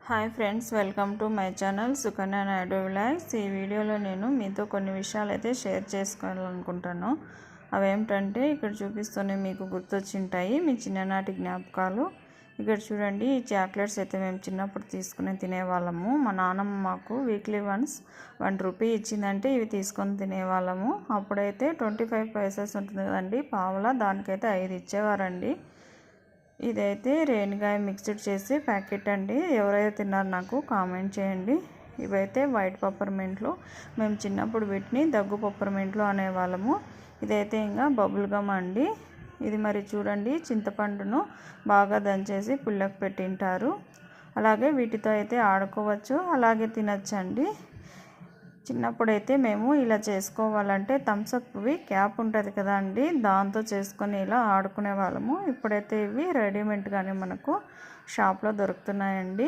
Hi friends, welcome to my channel Sukanya Naidu vlogs. ఈ వీడియోలో నేను మీతో కొన్ని విషయాలు అయితే షేర్ చేసుకోవాలనుకుంటాను. అవేమిటంటే ఇక్కడ చూపిస్తూనే మీకు గుర్తొచ్చింటాయి మీ చిన్ననాటి జ్ఞాపకాలు. ఇక్కడ చూడండి, ఈ చాక్లెట్స్ అయితే మేము చిన్నప్పుడు తీసుకుని తినేవాళ్ళము. మా నాన్నమ్మ మాకు వీక్లీ వన్స్ ₹1 ఇచ్చిందంటే ఇవి తీసుకొని తినేవాళ్ళము. అప్పుడైతే 25 పైసెస్ ఉంటుంది కదండి పావలా, దానికైతే 5 ఇచ్చేవారండి. ఇదైతే రేణిగాయ మిక్స్డ్ చేసి ప్యాకెట్ అండి. ఎవరైతే తిన్నారు నాకు కామెంట్ చేయండి. ఇవైతే వైట్ పెప్పర్మెంట్లు, మేము చిన్నప్పుడు వీటిని దగ్గు పెప్పర్మెంట్లు అనేవాళ్ళము. ఇదైతే ఇంకా బబుల్ గమ్ అండి. ఇది మరి చూడండి, చింతపండును బాగా దంచేసి పుల్లకి పెట్టింటారు. అలాగే వీటితో అయితే ఆడుకోవచ్చు, అలాగే తినచ్చండి. చిన్నప్పుడైతే మేము ఇలా చేసుకోవాలంటే థమ్స్అప్వి క్యాప్ ఉంటుంది కదా అండి, దాంతో చేసుకొని ఇలా ఆడుకునే వాళ్ళము. ఇప్పుడైతే ఇవి రెడీమేడ్గానే మనకు షాప్లో దొరుకుతున్నాయండి.